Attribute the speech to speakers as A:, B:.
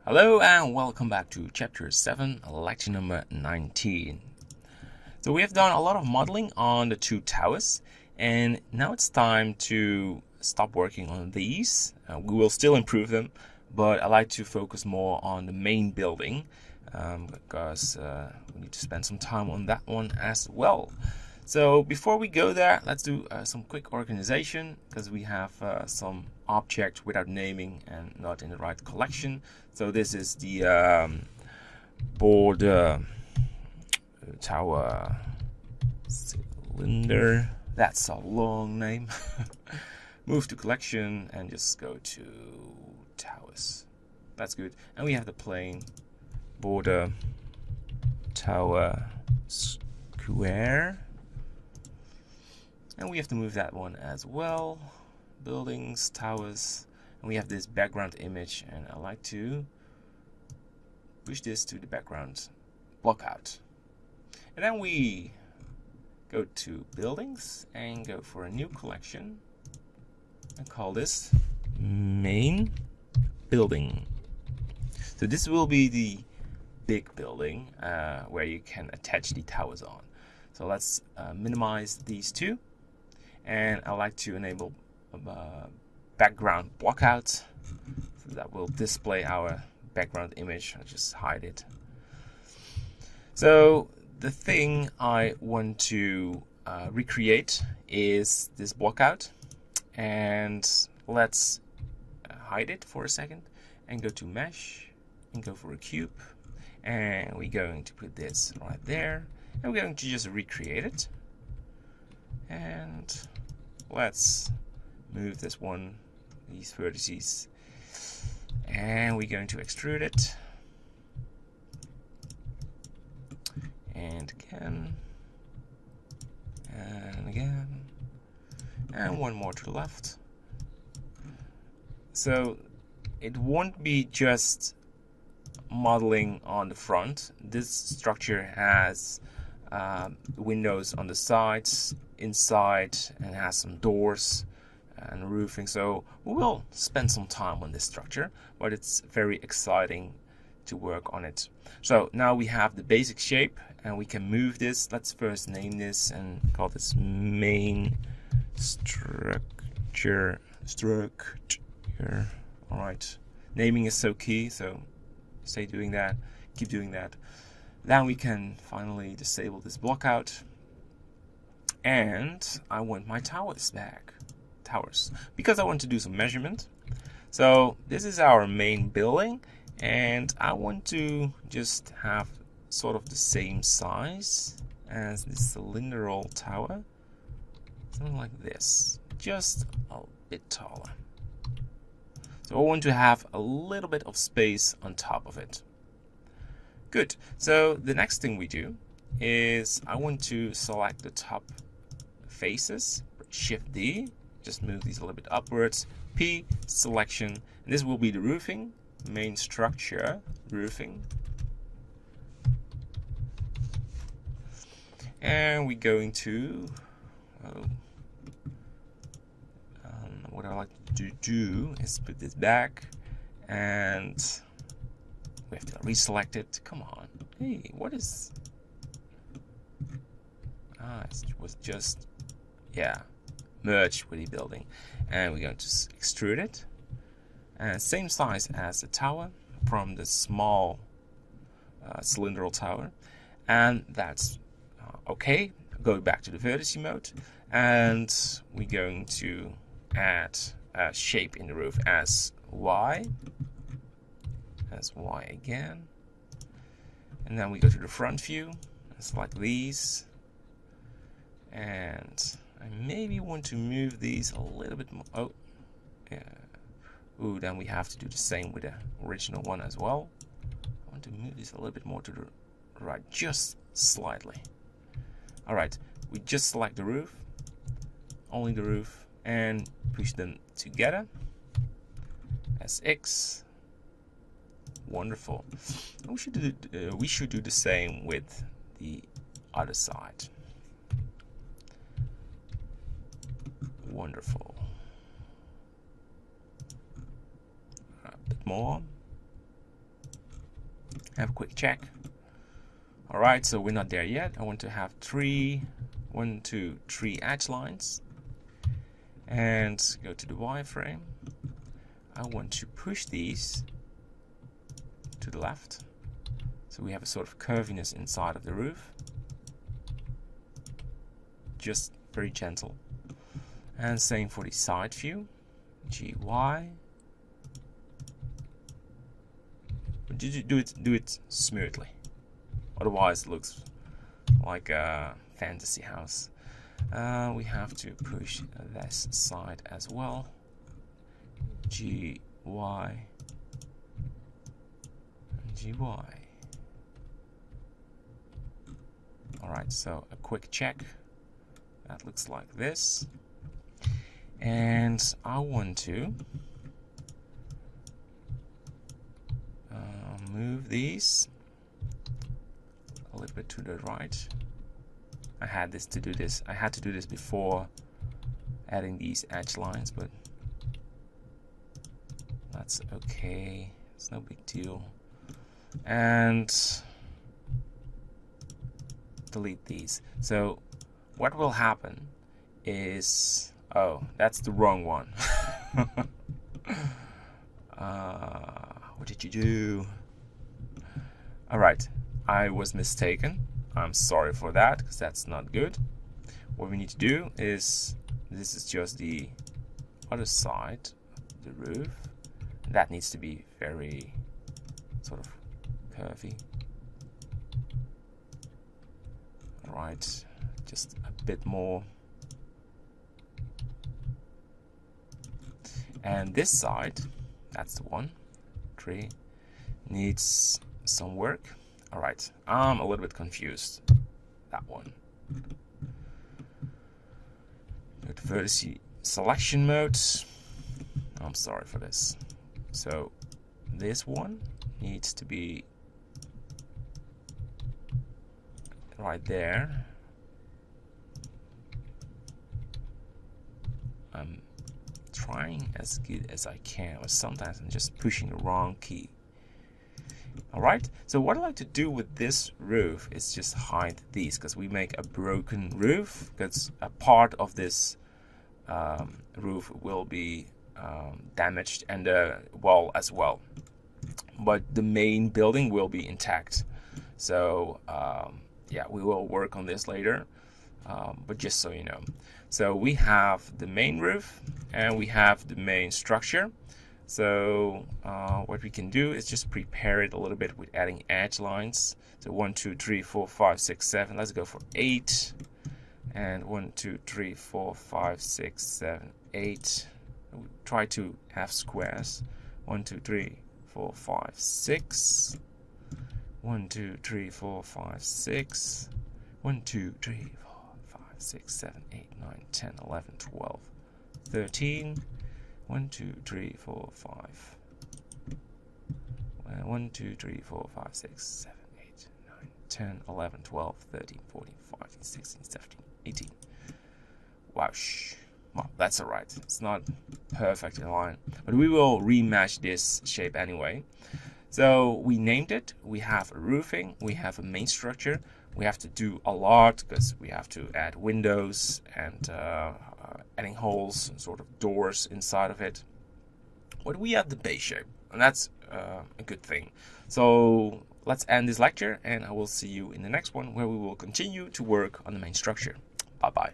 A: Hello and welcome back to chapter 7, lecture number 19. So we have done a lot of modeling on the two towers, and now it's time to stop working on these. We will still improve them, but I like to focus more on the main building because we need to spend some time on that one as well. So before we go there, let's do some quick organization because we have some object without naming and not in the right collection. So this is the border tower cylinder. That's a long name. Move to collection and just go to towers. That's good. And we have the plane border tower square. And we have to move that one as well. Buildings, towers, and we have this background image, and I like to push this to the background block out. And then we go to buildings and go for a new collection and call this main building. So this will be the big building where you can attach the towers on. So let's minimize these two. And I like to enable background blockout, so that will display our background image. I'll just hide it. So the thing I want to recreate is this blockout, and let's hide it for a second and go to mesh and go for a cube, and we're going to put this right there, and we're going to just recreate it. And let's move this one, these vertices, and we're going to extrude it. And again, and again, and one more to the left. So it won't be just modeling on the front. This structure has windows on the sides, inside, and has some doors and roofing. So we will spend some time on this structure, but it's very exciting to work on it. So now we have the basic shape and we can move this. Let's first name this and call this main structure. All right, naming is so key, so stay doing that, keep doing that. Then we can finally disable this blockout. And I want my towers back. Towers. Because I want to do some measurement. So this is our main building. And I want to just have sort of the same size as this cylindrical tower. Something like this. Just a bit taller. So I want to have a little bit of space on top of it. Good. So the next thing we do is I want to select the top faces. Shift D. Just move these a little bit upwards. P. Selection. And this will be the roofing. Main structure. Roofing. And we're going to... what I like to do is put this back. And... we have to reselect it. Come on. Hey, what is... it was just... yeah, merged with the building. And we're going to extrude it. And same size as the tower from the small cylindrical tower. And that's okay. Go back to the vertice mode. And we're going to add a shape in the roof as Y. As Y again. And then we go to the front view. Select these. And I maybe want to move these a little bit more. Oh, yeah. Ooh, then we have to do the same with the original one as well. I want to move these a little bit more to the right, just slightly. All right, we just select the roof, only the roof, and push them together as X. Wonderful. We should do the same with the other side. Wonderful. A bit more. Have a quick check. All right, so we're not there yet. I want to have 1, 2, 3 edge lines, and go to the wireframe. I want to push these to the left, so we have a sort of curviness inside of the roof. Just very gentle. And same for the side view. GY. But do it smoothly. Otherwise it looks like a fantasy house. We have to push this side as well. GY. GY. Alright, so a quick check. That looks like this. And I want to move these a little bit to the right. I had to do this before adding these edge lines, but that's okay. It's no big deal. And delete these. So what will happen is, oh, that's the wrong one. What did you do? All right, I was mistaken. I'm sorry for that, because that's not good. What we need to do is, this is just the other side of the roof. That needs to be very sort of curvy. All right, just a bit more. And this side, that's the one, 3, needs some work. All right, I'm a little bit confused. That one. Go to vertex selection mode. I'm sorry for this. So this one needs to be right there. I'm trying as good as I can, but sometimes I'm just pushing the wrong key. Alright, so what I like to do with this roof is just hide these, because we make a broken roof, because a part of this roof will be damaged, and the wall as well. But the main building will be intact. So yeah, we will work on this later, but just so you know. So we have the main roof and we have the main structure. So what we can do is just prepare it a little bit with adding edge lines. So 1, 2, 3, 4, 5, 6, 7. Let's go for 8. And 1, 2, 3, 4, 5, 6, 7, 8. We try to have squares. 1, 2, 3, 4, 5, 6. 1, 2, 3, 4, 5, 6. 1, 2, 3, 4, 5, 6, 7, 8, 9, 10, 11, 12, 13. 1, 2, 3, 4, 5. 1, 2, 3, 4, 5, 6, 7, 8, 9, 10, 11, 12, 13, 14, 15, 16, 17, 18. Whoosh. Well, that's alright. It's not perfect in line, but we will rematch this shape anyway. So we named it. We have a roofing. We have a main structure. We have to do a lot because we have to add windows and adding holes and sort of doors inside of it. But we have the base shape, and that's a good thing. So let's end this lecture, and I will see you in the next one, where we will continue to work on the main structure. Bye bye.